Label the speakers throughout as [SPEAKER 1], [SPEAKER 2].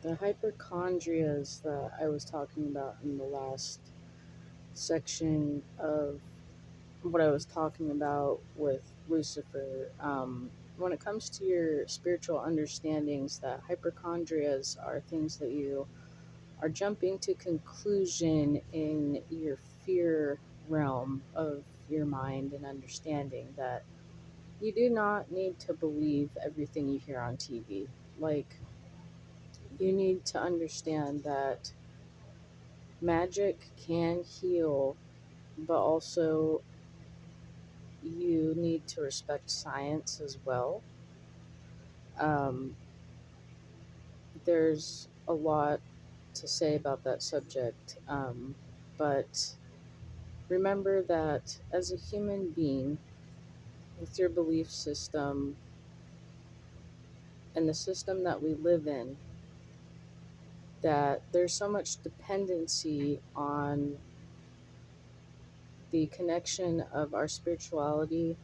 [SPEAKER 1] The hyperchondrias that I was talking about in the last section of what I was talking about with Lucifer, when it comes to your spiritual understandings, that hyperchondrias are things that you are jumping to conclusion in your fear realm of your mind and understanding that you do not need to believe everything you hear on TV. Like, you need to understand that magic can heal, but also you need to respect science as well. Um, there's a lot to say about that subject, but remember that as a human being, with your belief system and the system that we live in, that there's so much dependency on the connection of our spirituality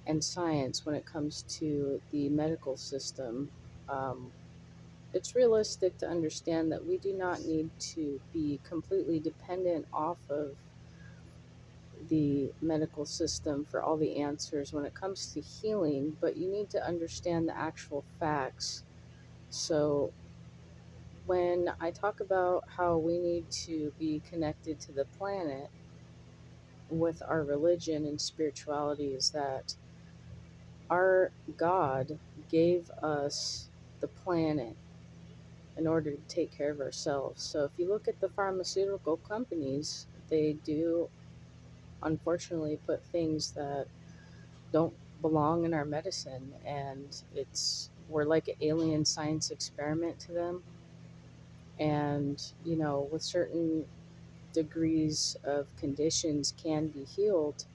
[SPEAKER 1] and science when it comes to the medical system. Um, it's realistic to understand that we do not need to be completely dependent off of the medical system for all the answers when it comes to healing, but you need to understand the actual facts. So, when I talk about how we need to be connected to the planet with our religion and spirituality, is that our God gave us the planet in order to take care of ourselves. So if you look at the pharmaceutical companies, they do unfortunately put things that don't belong in our medicine, and we're like an alien science experiment to them. And with certain degrees of conditions can be healed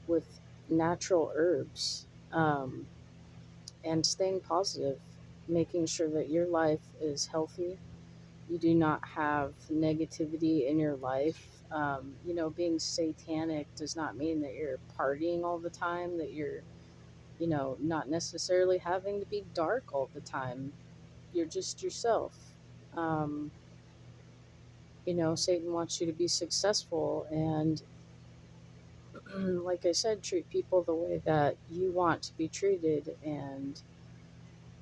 [SPEAKER 1] with natural herbs. And staying positive, making sure that your life is healthy. You do not have negativity in your life. Being satanic does not mean that you're partying all the time, that you're, not necessarily having to be dark all the time. You're just yourself. Um, Satan wants you to be successful, and like I said, treat people the way that you want to be treated, and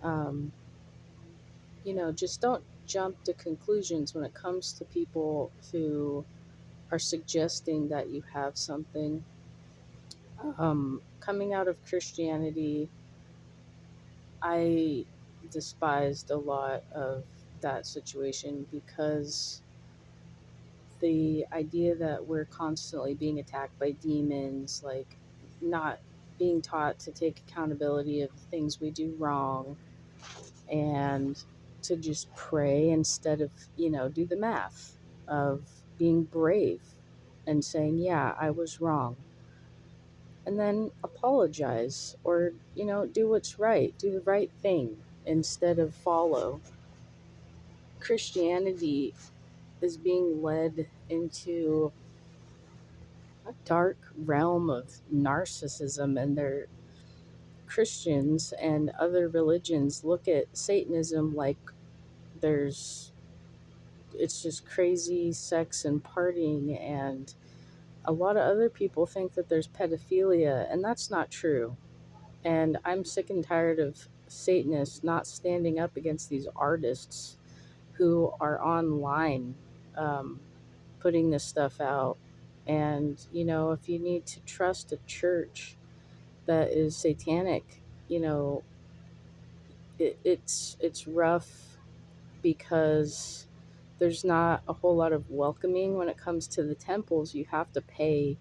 [SPEAKER 1] um, just don't jump to conclusions when it comes to people who are suggesting that you have something. Coming out of Christianity, I despised a lot of that situation because the idea that we're constantly being attacked by demons, like not being taught to take accountability of things we do wrong, and to just pray instead of, do the math of being brave and saying, yeah, I was wrong. And then apologize, or, do what's right, do the right thing instead of follow. Christianity is being led into a dark realm of narcissism, and their Christians and other religions look at Satanism like there's it's just crazy sex and partying, and a lot of other people think that there's pedophilia, and that's not true. And I'm sick and tired of Satanists not standing up against these artists who are online, um, putting this stuff out. And if you need to trust a church that is satanic, you know it's rough, because there's not a whole lot of welcoming when it comes to the temples. You have to pay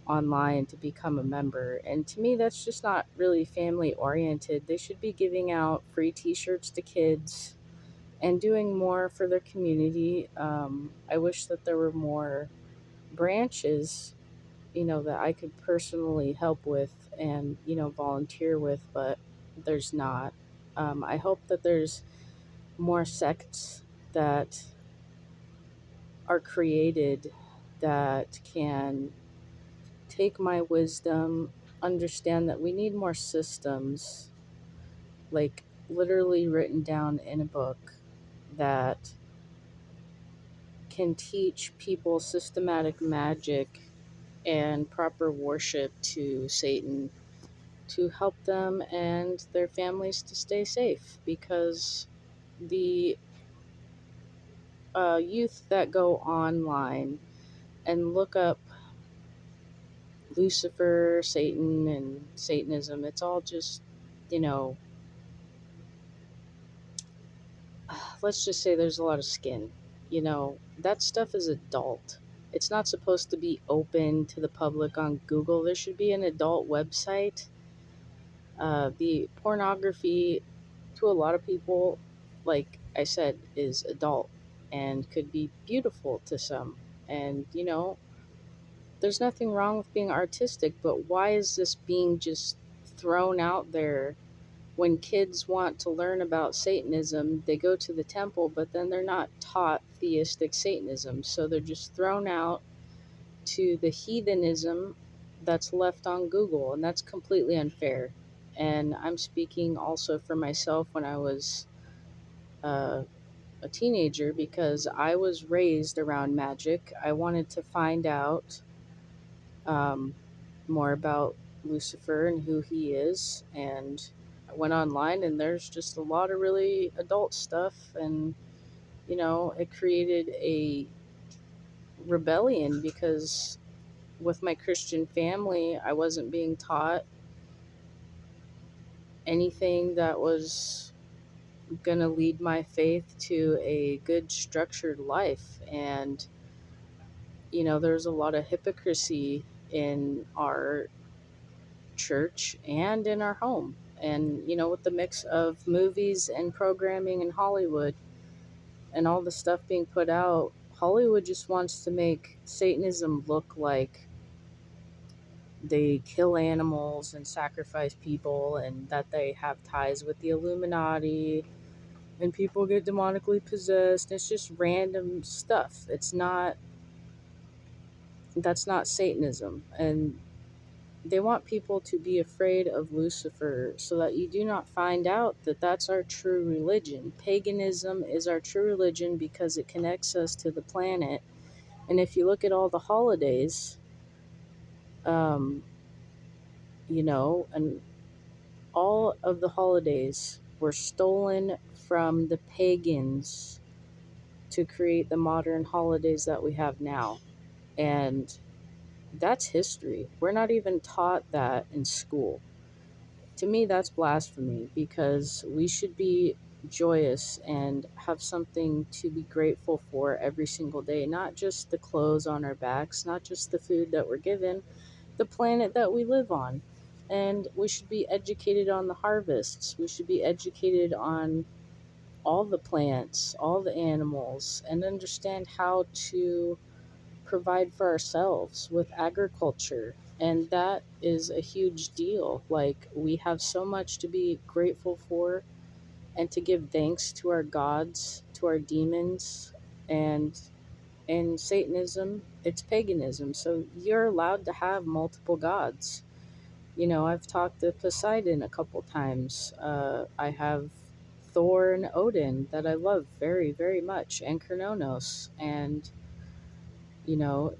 [SPEAKER 1] online to become a member. And to me, that's just not really family oriented. They should be giving out free t shirts to kids and doing more for their community. I wish that there were more branches, that I could personally help with and, volunteer with, but there's not. I hope that there's more sects that are created that can take my wisdom, understand that we need more systems, like literally written down in a book, that can teach people systematic magic and proper worship to Satan to help them and their families to stay safe, because the youth that go online and look up Lucifer, Satan, and Satanism, it's all just, you know, let's just say there's a lot of skin. That stuff is adult. It's not supposed to be open to the public on Google. There should be an adult website. The pornography, to a lot of people, like I said, is adult and could be beautiful to some. And, there's nothing wrong with being artistic, but why is this being just thrown out there? When kids want to learn about Satanism, they go to the temple, but then they're not taught theistic Satanism. So they're just thrown out to the heathenism that's left on Google, and that's completely unfair. And I'm speaking also for myself when I was uh, a teenager, because I was raised around magic. I wanted to find out um, more about Lucifer and who he is, and I went online, and there's just a lot of really adult stuff, and it created a rebellion, because with my Christian family, I wasn't being taught anything that was going to lead my faith to a good structured life. And there's a lot of hypocrisy in our church and in our home. And with the mix of movies and programming in Hollywood and all the stuff being put out, Hollywood just wants to make Satanism look like they kill animals and sacrifice people, and that they have ties with the Illuminati, and people get demonically possessed. It's just random stuff. That's not Satanism. And they want people to be afraid of Lucifer so that you do not find out that that's our true religion. Paganism is our true religion because it connects us to the planet. And if you look at all the holidays, um, and all of the holidays were stolen from the pagans to create the modern holidays that we have now. And that's history. We're not even taught that in school. To me, that's blasphemy, because we should be joyous and have something to be grateful for every single day, not just the clothes on our backs, not just the food that we're given, the planet that we live on. And we should be educated on the harvests. We should be educated on all the plants, all the animals, and understand how to provide for ourselves with agriculture. And that is a huge deal. Like, we have so much to be grateful for and to give thanks to our gods, to our demons. And in Satanism, it's paganism. So you're allowed to have multiple gods. I've talked to Poseidon a couple times. I have Thor and Odin that I love very, very much, and Kronos. And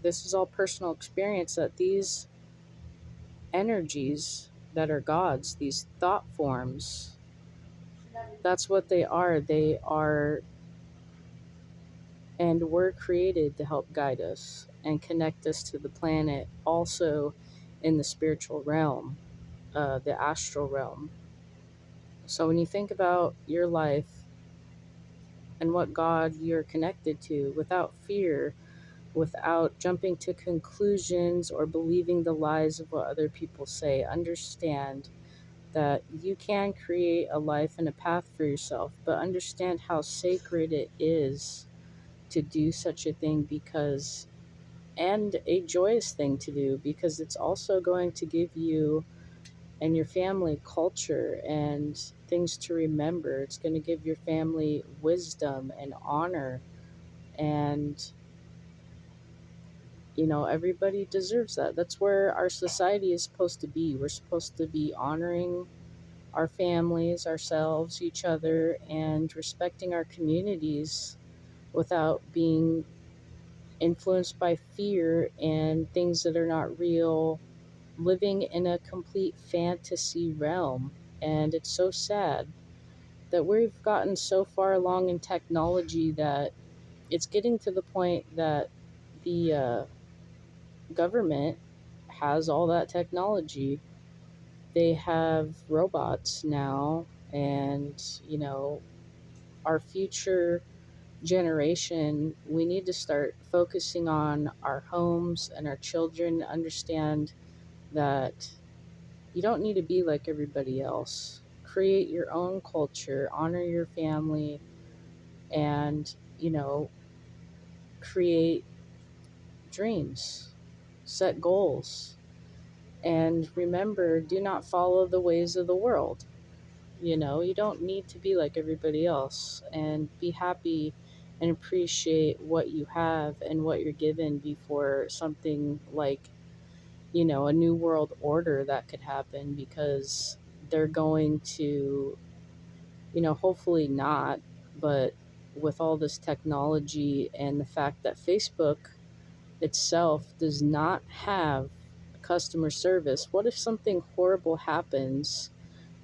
[SPEAKER 1] this is all personal experience, that these energies that are gods, these thought forms, that's what they are. They are and were created to help guide us and connect us to the planet, also in the spiritual realm, the astral realm. So when you think about your life and what God you're connected to, without fear, without jumping to conclusions or believing the lies of what other people say, understand that you can create a life and a path for yourself, but understand how sacred it is to do such a thing, because and a joyous thing to do, because it's also going to give you and your family culture and things to remember. It's going to give your family wisdom and honor, and everybody deserves that. That's where our society is supposed to be. We're supposed to be honoring our families, ourselves, each other, and respecting our communities without being influenced by fear and things that are not real, living in a complete fantasy realm. And it's so sad that we've gotten so far along in technology that it's getting to the point that the government has all that technology. They have robots now, and our future generation, we need to start focusing on our homes and our children, understand that you don't need to be like everybody else. Create your own culture, honor your family, and, create dreams, set goals, and remember, do not follow the ways of the world. You don't need to be like everybody else, and be happy and appreciate what you have and what you're given before something like, a new world order that could happen, because they're going to, hopefully not, but with all this technology and the fact that Facebook itself does not have customer service, what if something horrible happens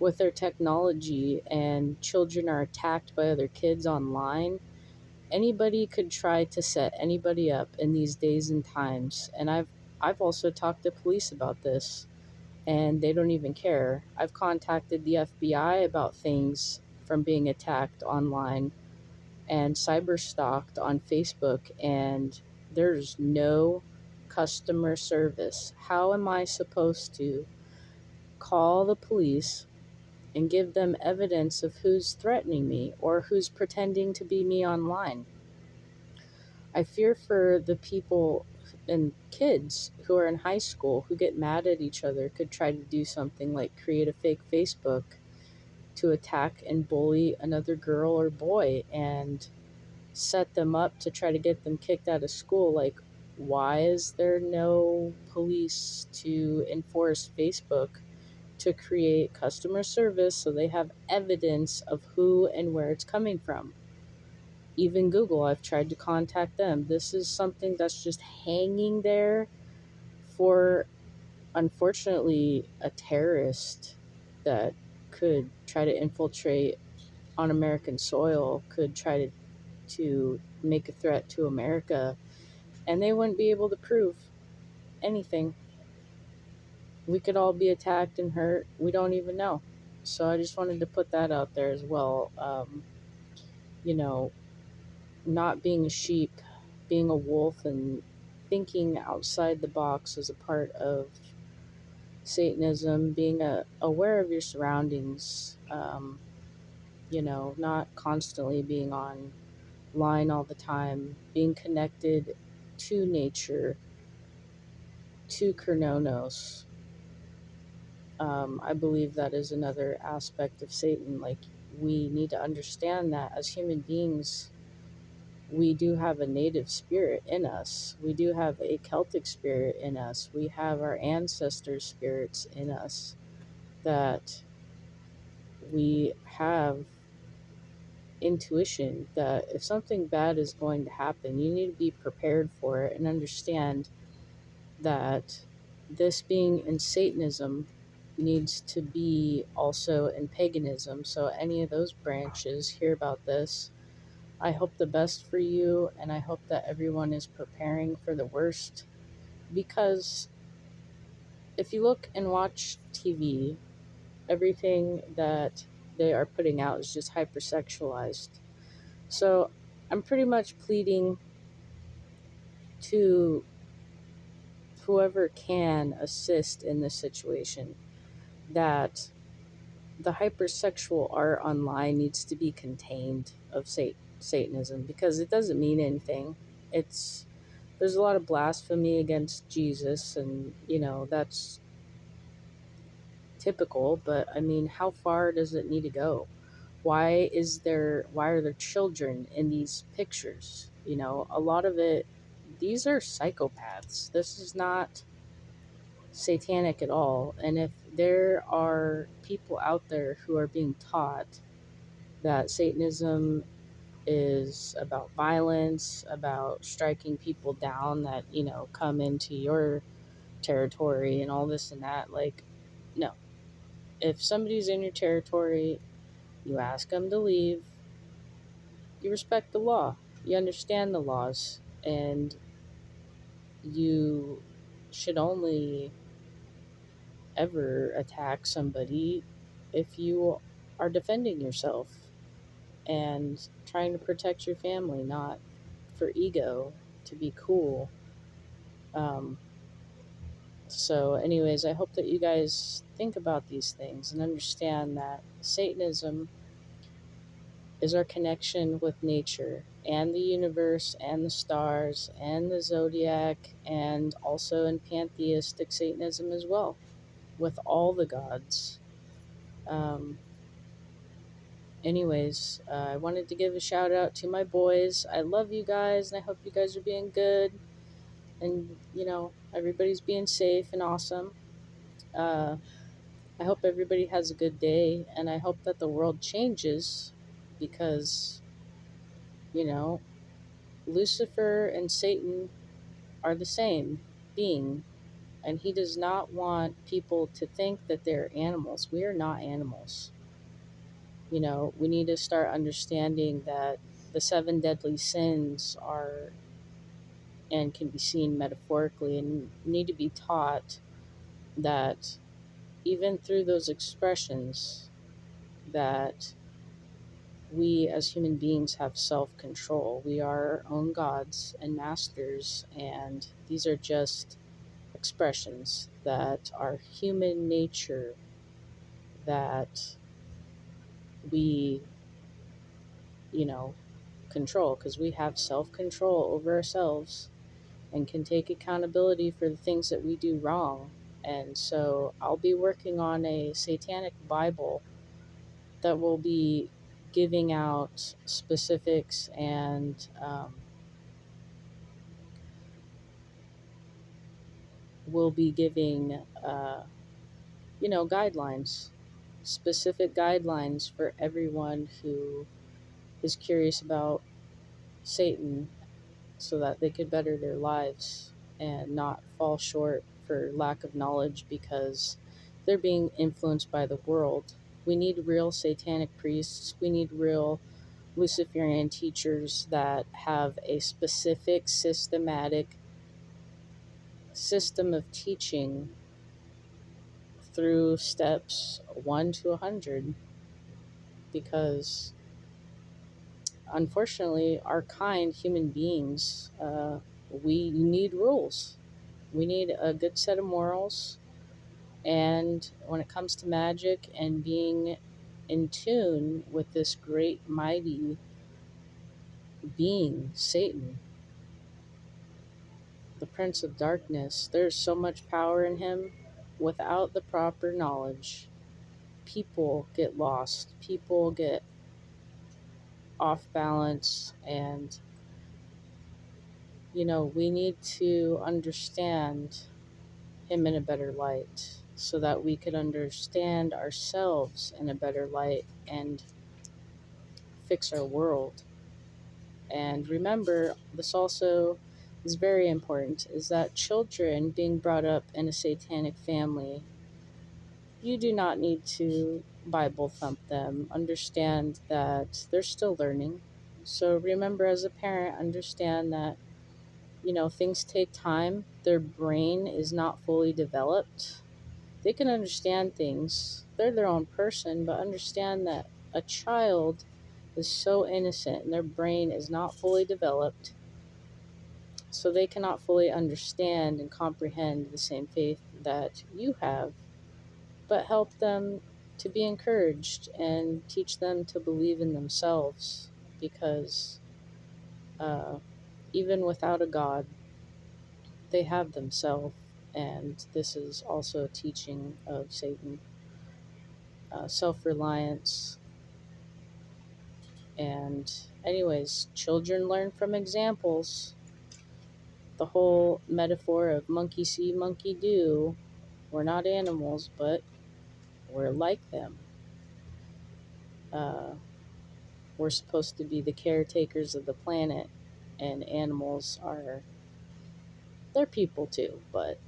[SPEAKER 1] with their technology and children are attacked by other kids online? Anybody could try to set anybody up in these days and times. And I've also talked to police about this, and they don't even care. I've contacted the FBI about things from being attacked online and cyber stalked on Facebook, and there's no customer service. How am I supposed to call the police and give them evidence of who's threatening me or who's pretending to be me online? I fear for the people and kids who are in high school who get mad at each other, could try to do something like create a fake Facebook to attack and bully another girl or boy and set them up to try to get them kicked out of school. Like, why is there no police to enforce Facebook to create customer service so they have evidence of who and where it's coming from? Even Google, I've tried to contact them. This is something that's just hanging there for, unfortunately, a terrorist that could try to infiltrate on American soil, could try to make a threat to America, and they wouldn't be able to prove anything. We could all be attacked and hurt. We don't even know. So I just wanted to put that out there as well. You know, not being a sheep, being a wolf, and thinking outside the box is a part of Satanism, being aware of your surroundings, not constantly being online all the time, being connected to nature, to Chronos. I believe that is another aspect of Satan. Like, we need to understand that as human beings, we do have a native spirit in us. We do have a Celtic spirit in us. We have our ancestors' spirits in us, that we have intuition that if something bad is going to happen, you need to be prepared for it and understand that this being in Satanism needs to be also in paganism. So, any of those branches hear about this, I hope the best for you, and I hope that everyone is preparing for the worst. Because if you look and watch TV, everything that they are putting out is just hypersexualized. So, I'm pretty much pleading to whoever can assist in this situation that the hypersexual art online needs to be contained of Satanism, because it doesn't mean anything. It's There's a lot of blasphemy against Jesus, and that's typical. But I mean, how far does it need to go? Why are there children in these pictures? A lot of it, these are psychopaths. This is not satanic at all. And if there are people out there who are being taught that Satanism is about violence, about striking people down that, come into your territory and all this and that. Like, no. If somebody's in your territory, you ask them to leave, you respect the law, you understand the laws, and you should only ever attack somebody if you are defending yourself and trying to protect your family, not for ego, to be cool. Um, so, anyways, I hope that you guys think about these things and understand that Satanism is our connection with nature and the universe and the stars and the zodiac, and also in pantheistic Satanism as well, with all the gods. Um, I wanted to give a shout out to my boys. I love you guys, and I hope you guys are being good, and everybody's being safe and awesome. Uh, I hope everybody has a good day, and I hope that the world changes because, you know, Lucifer and Satan are the same being, and he does not want people to think that they're animals. We are not animals. We need to start understanding that the seven deadly sins are and can be seen metaphorically, and need to be taught that even through those expressions, that we as human beings have self-control. We are our own gods and masters, and these are just expressions that are human nature, that we, you know, control, because we have self-control over ourselves and can take accountability for the things that we do wrong. And so I'll be working on a satanic Bible that will be giving out specifics, and will be giving, guidelines, specific guidelines for everyone who is curious about Satan, so that they could better their lives and not fall short for lack of knowledge because they're being influenced by the world. We need real satanic priests. We need real Luciferian teachers that have a specific systematic system of teaching through steps 1 to 100, because unfortunately our kind human beings, we need rules. We need a good set of morals. And when it comes to magic and being in tune with this great mighty being, Satan, the Prince of Darkness, there's so much power in him. Without the proper knowledge, people get lost, people get off balance, and we need to understand him in a better light so that we could understand ourselves in a better light and fix our world. And remember, this also is very important, is that children being brought up in a satanic family, you do not need to Bible thump them. Understand that they're still learning. So remember, as a parent, understand that, things take time. Their brain is not fully developed. They can understand things. They're their own person, but understand that a child is so innocent and their brain is not fully developed. So they cannot fully understand and comprehend the same faith that you have, but help them to be encouraged and teach them to believe in themselves, because uh, even without a God, they have themselves. And this is also a teaching of Satan, self reliance. And, anyways, children learn from examples. The whole metaphor of monkey see, monkey do. We're not animals, but We're like them. Uh, we're supposed to be the caretakers of the planet, and animals are, they're people too, but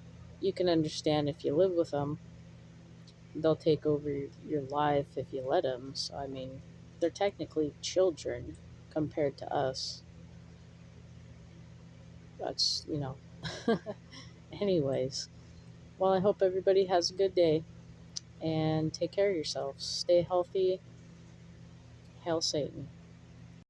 [SPEAKER 1] you can understand if you live with them, they'll take over your life if you let them. So, I mean, they're technically children compared to us. That's, anyways. Well, I hope everybody has a good day and take care of yourselves. Stay healthy. Hail Satan.